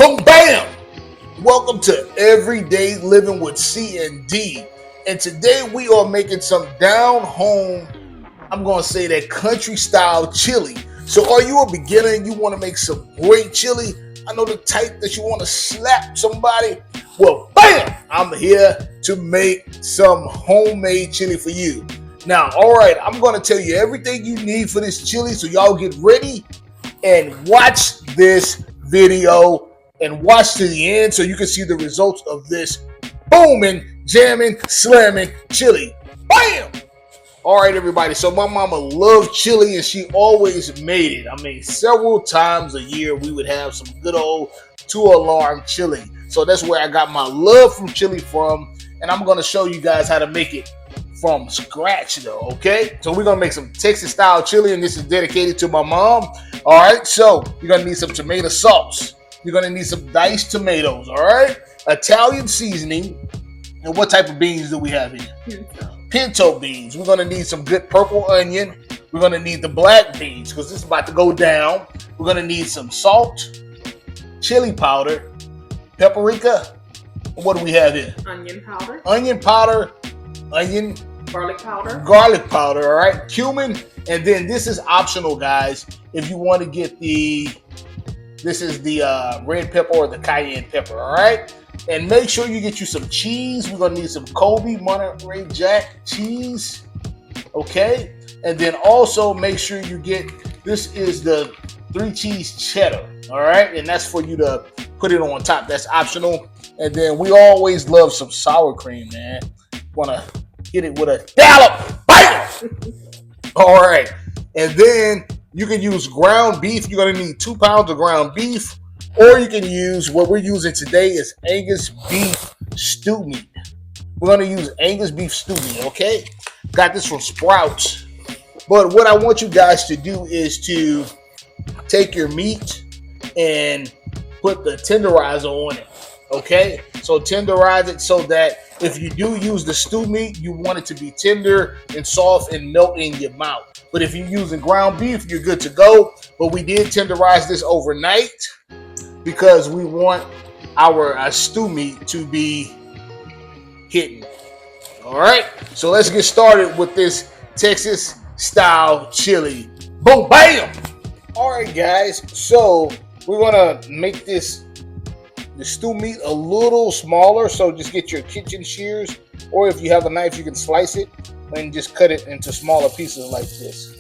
Boom, bam! Welcome to Everyday Living with C and D. And today we are making some down home, I'm going to say that country style chili. So are you a beginner and you want to make some great chili? I know the type that you want to slap somebody. Well, bam! I'm here to make some homemade chili for you. Now, all right, I'm going to tell you everything you need for this chili. So y'all get ready and watch this video and watch to the end so you can see the results of this booming, jamming, slamming chili. Bam! All right, everybody. So my mama loved chili and she always made it. I mean, several times a year we would have some good old two-alarm chili. So that's where I got my love from chili from. And I'm going to show you guys how to make it from scratch though, okay? So we're gonna make some Texas style chili and this is dedicated to my mom. All right, so you're gonna need some tomato sauce. You're gonna need some diced tomatoes, all right? Italian seasoning. And what type of beans do we have here? Pinto beans. We're gonna need some good purple onion. We're gonna need the black beans because this is about to go down. We're gonna need some salt, chili powder, paprika. What do we have here? Onion powder. Onion powder, onion. Garlic powder, all right, cumin, and then this is optional, guys. If you want to get this is the red pepper or the cayenne pepper, all right? And make sure you get you some cheese. We're gonna need some Kobe Monterey Jack cheese, okay? And then also make sure you get, this is the 3 cheese cheddar, all right? And that's for you to put it on top. That's optional. And then we always love some sour cream, man. Wanna hit it with a dollop. Bam! All right. And then you can use ground beef. You're going to need 2 pounds of ground beef. Or you can use, what we're using today is Angus beef stew meat. We're going to use Angus beef stew meat, okay? Got this from Sprouts. But what I want you guys to do is to take your meat and put the tenderizer on it, okay? So tenderize it so that if you do use the stew meat, you want it to be tender and soft and melt in your mouth. But if you're using ground beef, you're good to go. But we did tenderize this overnight because we want our stew meat to be hidden. All right, so let's get started with this Texas style chili. Boom, bam! All right, guys, so we're gonna make the stew meat a little smaller, so just get your kitchen shears, or if you have a knife you can slice it and just cut it into smaller pieces like this.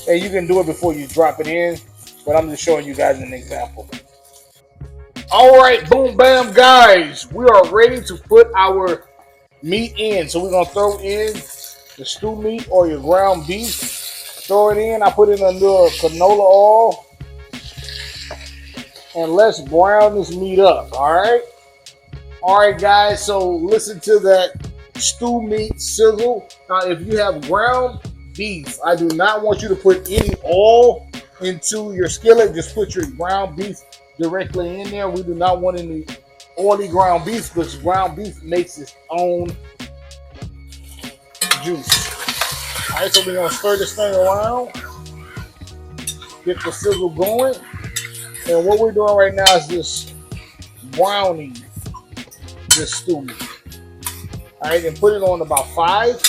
And you can do it before you drop it in, but I'm just showing you guys an example. All right, boom bam, guys, we are ready to put our meat in. So we're gonna throw in the stew meat or your ground beef. Throw it in. I put in a little canola oil. And let's brown this meat up, all right? All right, guys, so listen to that stew meat sizzle. Now, if you have ground beef, I do not want you to put any oil into your skillet. Just put your ground beef directly in there. We do not want any oily ground beef because ground beef makes its own juice. All right, so we're gonna stir this thing around, get the sizzle going. And what we're doing right now is just browning this stew meat. All right, and put it on about 5.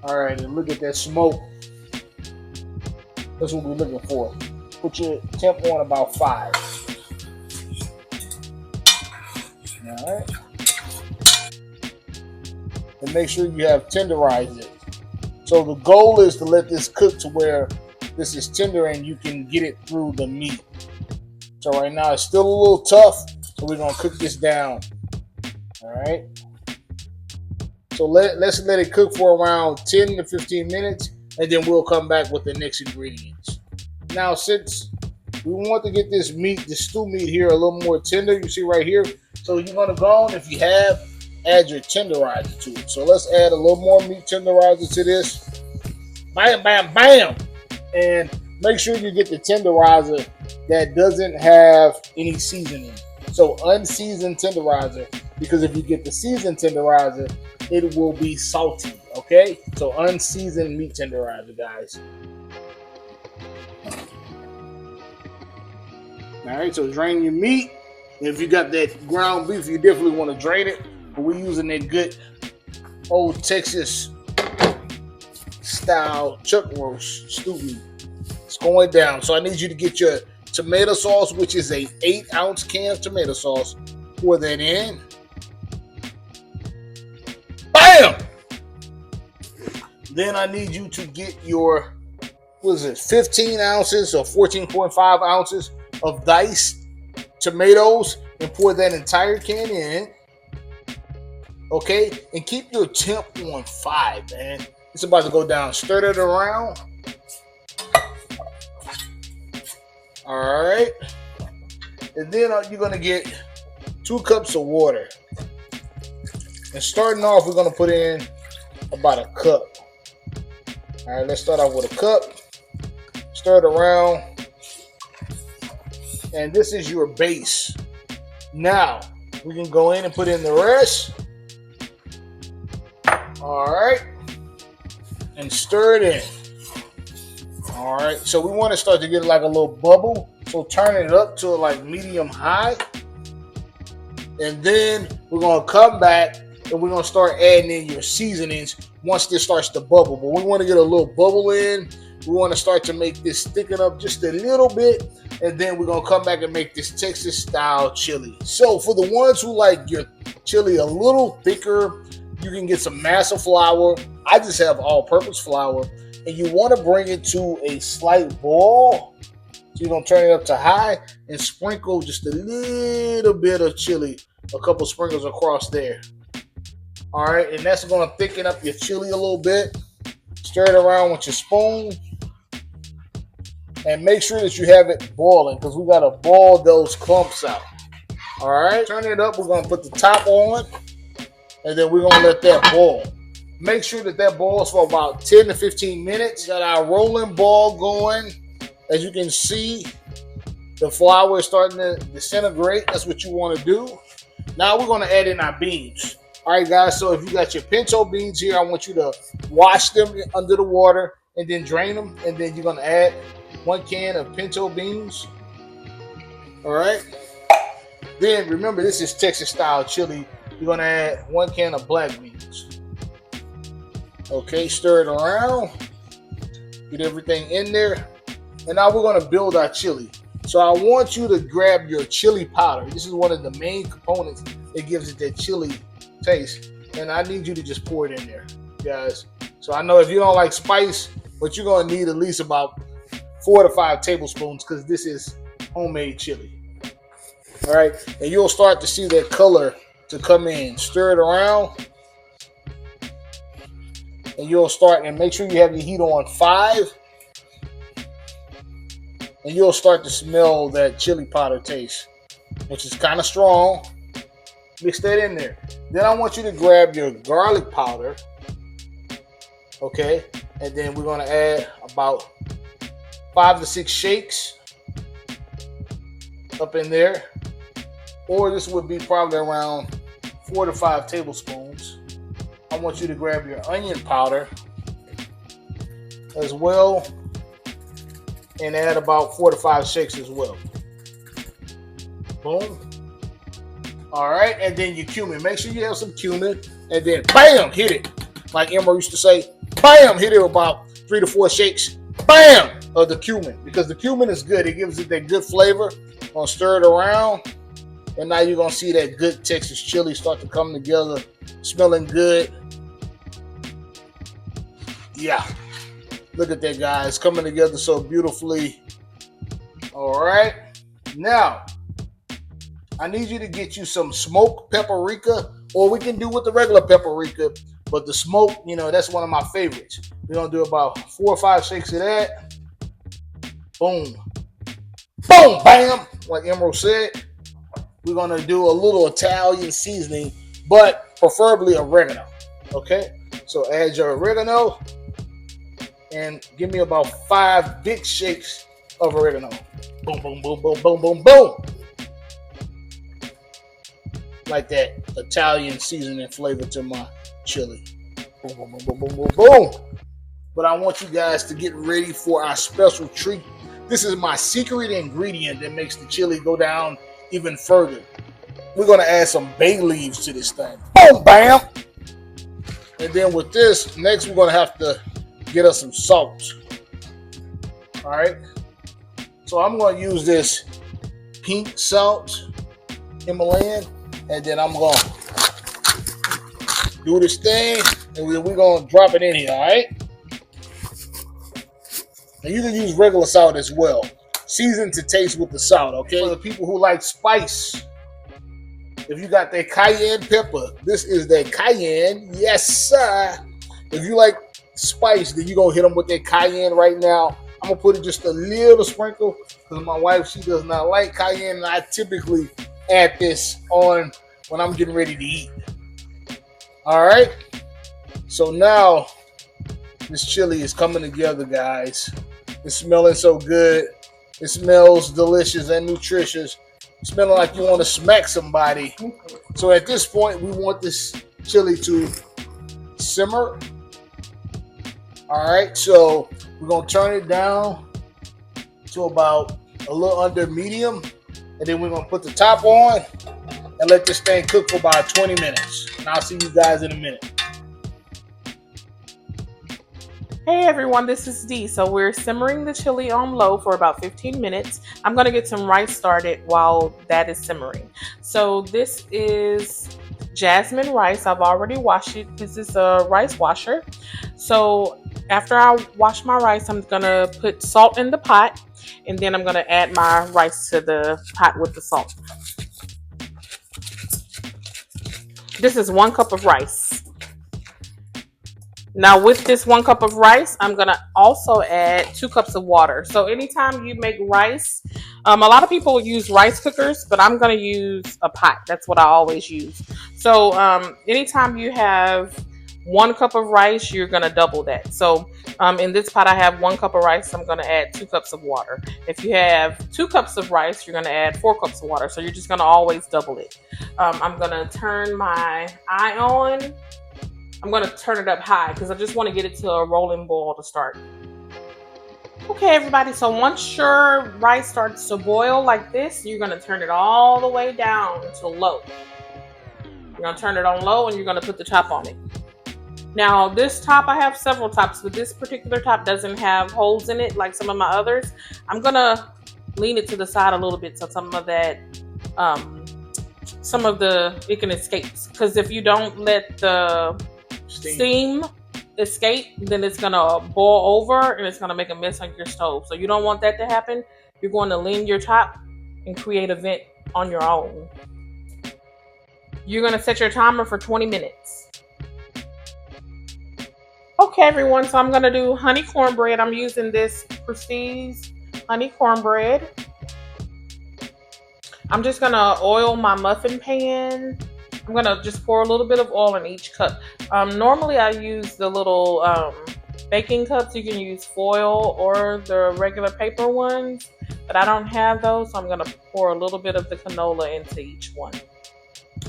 All right, and look at that smoke. That's what we're looking for. Put your temp on about 5. All right. And make sure you have tenderized it. So the goal is to let this cook to where this is tender and you can get it through the meat. So right now it's still a little tough, so we're gonna cook this down. All right. So let's let it cook for around 10 to 15 minutes, and then we'll come back with the next ingredients. Now, since we want to get this meat, the stew meat here, a little more tender, you see right here. So you're gonna go on, if you have, add your tenderizer to it. So let's add a little more meat tenderizer to this. Bam, bam, bam. And make sure you get the tenderizer that doesn't have any seasoning. So unseasoned tenderizer, because if you get the seasoned tenderizer, it will be salty, okay? So unseasoned meat tenderizer, guys. right, so drain your meat. If you got that ground beef, you definitely want to drain it. But we're using that good old Texas style chuck roast stew meat. It's going down. So I need you to get your tomato sauce, which is a 8-ounce can of tomato sauce. Pour that in. Bam! Then I need you to get your, 15 ounces or 14.5 ounces of diced tomatoes and pour that entire can in. Okay? And keep your temp on 5, man. It's about to go down. Stir it around. All right. And then you're going to get 2 cups of water. And starting off, we're going to put in about a cup. All right, let's start off with a cup. Stir it around. And this is your base. Now, we can go in and put in the rest. All right. And stir it in. All right. So we want to start to get like a little bubble. So turn it up to like medium high. And then we're going to come back and we're going to start adding in your seasonings once this starts to bubble. But we want to get a little bubble in. We want to start to make this thicken up just a little bit. And then we're going to come back and make this Texas style chili. So for the ones who like your chili a little thicker, you can get some masa flour. I just have all-purpose flour. And you want to bring it to a slight boil. So you're going to turn it up to high and sprinkle just a little bit of chili. A couple sprinkles across there. All right, and that's going to thicken up your chili a little bit. Stir it around with your spoon. And make sure that you have it boiling because we got to boil those clumps out. All right, turn it up. We're going to put the top on. And then we're going to let that boil. Make sure that that boils for about 10 to 15 minutes. Got our rolling ball going. As you can see, the flour is starting to disintegrate. That's what you want to do. Now we're going to add in our beans. All right, guys, so if you got your pinto beans here, I want you to wash them under the water and then drain them. And then you're going to add 1 can of pinto beans. All right. Then remember, this is Texas style chili. You're going to add 1 can of black beans. Okay, stir it around. Get everything in there. And now we're going to build our chili. So I want you to grab your chili powder. This is one of the main components that gives it that chili taste. And I need you to just pour it in there, guys. So I know if you don't like spice, but you're going to need at least about 4 to 5 tablespoons because this is homemade chili. All right. And you'll start to see that color to come in. Stir it around. And you'll start, and make sure you have your heat on 5. And you'll start to smell that chili powder taste, which is kind of strong. Mix that in there. Then I want you to grab your garlic powder. Okay. And then we're going to add about 5 to 6 shakes up in there. Or this would be probably around 4 to 5 tablespoons. I want you to grab your onion powder as well. And add about 4 to 5 shakes as well. Boom. All right, and then your cumin. Make sure you have some cumin, and then bam, hit it. Like Emma used to say, bam, hit it about 3 to 4 shakes. Bam, of the cumin, because the cumin is good. It gives it that good flavor. Gonna stir it around, and now you're gonna see that good Texas chili start to come together, smelling good. Yeah. Look at that, guys, coming together so beautifully. All right. Now, I need you to get you some smoked paprika, or we can do with the regular paprika, but the smoked, that's one of my favorites. We're going to do about 4 or 5 shakes of that. Boom. Boom, bam, like Emerald said. We're going to do a little Italian seasoning, but preferably oregano. Okay? So add your oregano. And give me about 5 big shakes of oregano. Boom, boom, boom, boom, boom, boom, boom. Like that Italian seasoning flavor to my chili. Boom, boom, boom, boom, boom, boom, boom. But I want you guys to get ready for our special treat This is my secret ingredient that makes the chili go down even further. We're gonna add some bay leaves to this thing. Boom, bam. And then with this, next we're gonna have to get us some salt. All right. So I'm gonna use this pink salt, Himalayan, and then I'm gonna do this thing, and we're gonna drop it in here. All right. And you can use regular salt as well. Season to taste with the salt. Okay. For the people who like spice. If you got that cayenne pepper, this is that cayenne. Yes, sir. If you like spice, then you're going to hit them with that cayenne right now. I'm going to put it just a little sprinkle because my wife, she does not like cayenne. And I typically add this on when I'm getting ready to eat. All right. So now this chili is coming together, guys. It's smelling so good. It smells delicious and nutritious. Smelling like you want to smack somebody. So at this point, we want this chili to simmer. All right, so we're going to turn it down to about a little under medium. And then we're going to put the top on and let this thing cook for about 20 minutes. And I'll see you guys in a minute. Hey everyone, this is Dee. So we're simmering the chili on low for about 15 minutes. I'm going to get some rice started while that is simmering. So this is jasmine rice. I've already washed it. This is a rice washer. So after I wash my rice, I'm going to put salt in the pot, and then I'm going to add my rice to the pot with the salt. This is 1 cup of rice. Now with this 1 cup of rice, I'm going to also add 2 cups of water. So anytime you make rice, a lot of people use rice cookers, but I'm going to use a pot. That's what I always use. So anytime you have 1 cup of rice, you're going to double that. So in this pot, I have 1 cup of rice. I'm going to add 2 cups of water. If you have 2 cups of rice, you're going to add 4 cups of water. So you're just going to always double it. I'm going to turn my eye on. I'm going to turn it up high because I just want to get it to a rolling boil to start. Okay, everybody. So once your rice starts to boil like this, you're going to turn it all the way down to low. You're going to turn it on low and you're going to put the top on it. Now, this top, I have several tops, but this particular top doesn't have holes in it like some of my others. I'm going to lean it to the side a little bit so some of that, it can escape. Because if you don't let the steam escape, then it's gonna boil over and it's gonna make a mess on your stove. So you don't want that to happen. You're going to lean your top and create a vent on your own. You're gonna set your timer for 20 minutes. Okay, everyone, so I'm gonna do honey cornbread. I'm using this Prestige honey cornbread. I'm just gonna oil my muffin pan. I'm gonna just pour a little bit of oil in each cup. Normally I use the little baking cups. You can use foil or the regular paper ones, but I don't have those, so I'm gonna pour a little bit of the canola into each one.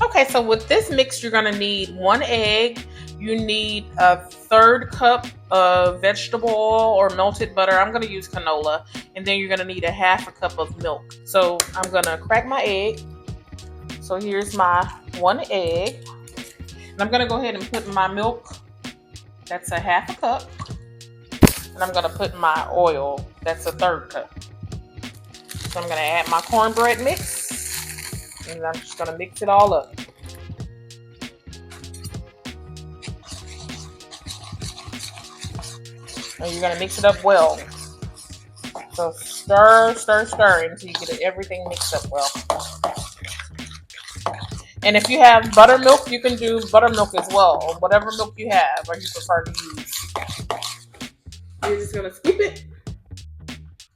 Okay, so with this mix, you're gonna need 1 egg. You need a 1/3 cup of vegetable oil or melted butter. I'm gonna use canola, and then you're gonna need a 1/2 cup of milk. So I'm gonna crack my egg. So here's my 1 egg. And I'm going to go ahead and put my milk. That's a 1/2 cup. And I'm going to put my oil. That's a 1/3 cup. So I'm going to add my cornbread mix. And I'm just going to mix it all up. And you're going to mix it up well. So stir, stir, stir until you get everything mixed up well. And if you have buttermilk, you can do buttermilk as well, or whatever milk you have or you prefer to use. You're just going to scoop it,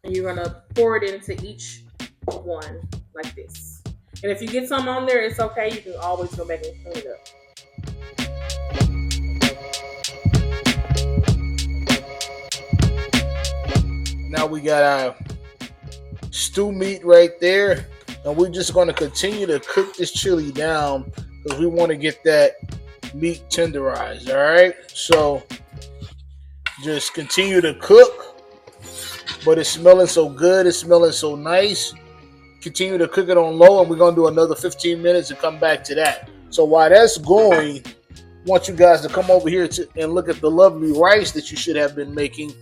and you're going to pour it into each one like this. And if you get some on there, it's okay. You can always go back and clean it up. Now we got our stew meat right there. And we're just going to continue to cook this chili down because we want to get that meat tenderized, all right? So just continue to cook but it's smelling so good. It's smelling so nice. Continue to cook it on low, and we're going to do another 15 minutes and come back to that. So while that's going, I want you guys to come over here and look at the lovely rice that you should have been making.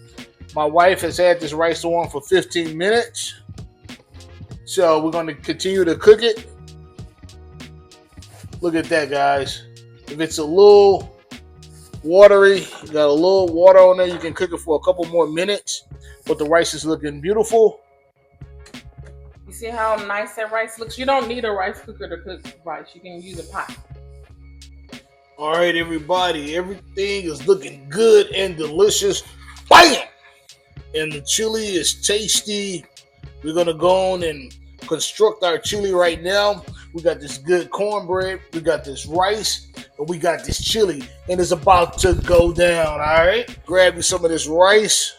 My wife has had this rice on for 15 minutes. So we're going to continue to cook it. Look at that, guys. If it's a little watery, you got a little water on there, you can cook it for a couple more minutes. But the rice is looking beautiful. You see how nice that rice looks? You don't need a rice cooker to cook rice. You can use a pot. All right, everybody. Everything is looking good and delicious. Bam! And the chili is tasty. We're going to go on and construct our chili right now. We got this good cornbread. We got this rice. And we got this chili. And it's about to go down, all right? Grab you some of this rice.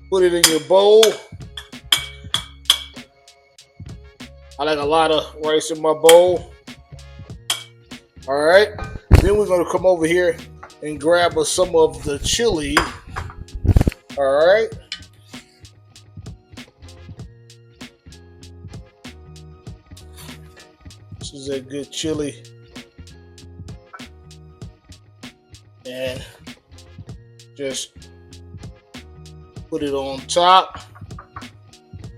Put it in your bowl. I like a lot of rice in my bowl. All right. Then we're going to come over here and grab us some of the chili. All right. This is a good chili. And just put it on top.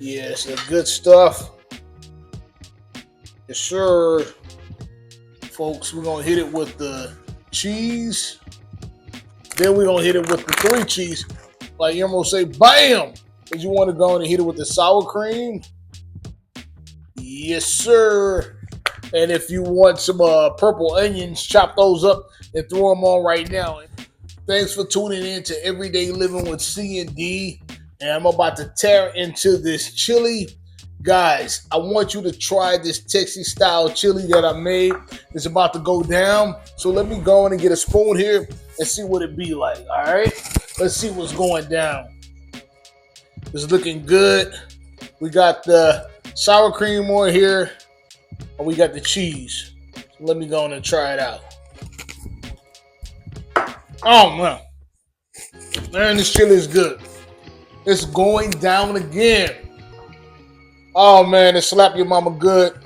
Yes, the good stuff. Yes, sir. Folks, we're going to hit it with the cheese. Then we're going to hit it with the 3 cheese. Like Emerald say, bam! If you want to go and hit it with the sour cream. Yes, sir. And if you want some purple onions, chop those up and throw them on right now. Thanks for tuning in to Everyday Living with C and D. And I'm about to tear into this chili. Guys, I want you to try this Texas style chili that I made. It's about to go down. So let me go in and get a spoon here and see what it be like. All right, let's see what's going down. It's looking good. We got the sour cream on here, and we got the cheese. So let me go in and try it out. Oh man, this chili is good. It's going down again. Oh man, it slapped your mama good.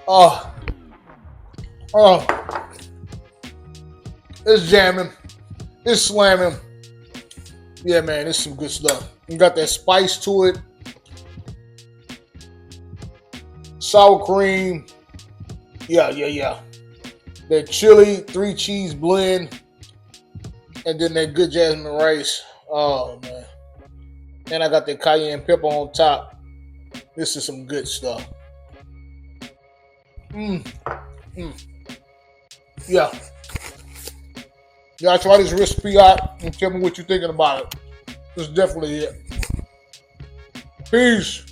Oh, it's jamming, it's slamming. Yeah, man, it's some good stuff. You got that spice to it, sour cream. Yeah. That chili, 3 cheese blend, and then that good jasmine rice. Oh man, and I got that cayenne pepper on top. This is some good stuff. Yeah. Y'all try this recipe out and tell me what you're thinking about it. This is definitely it. Peace.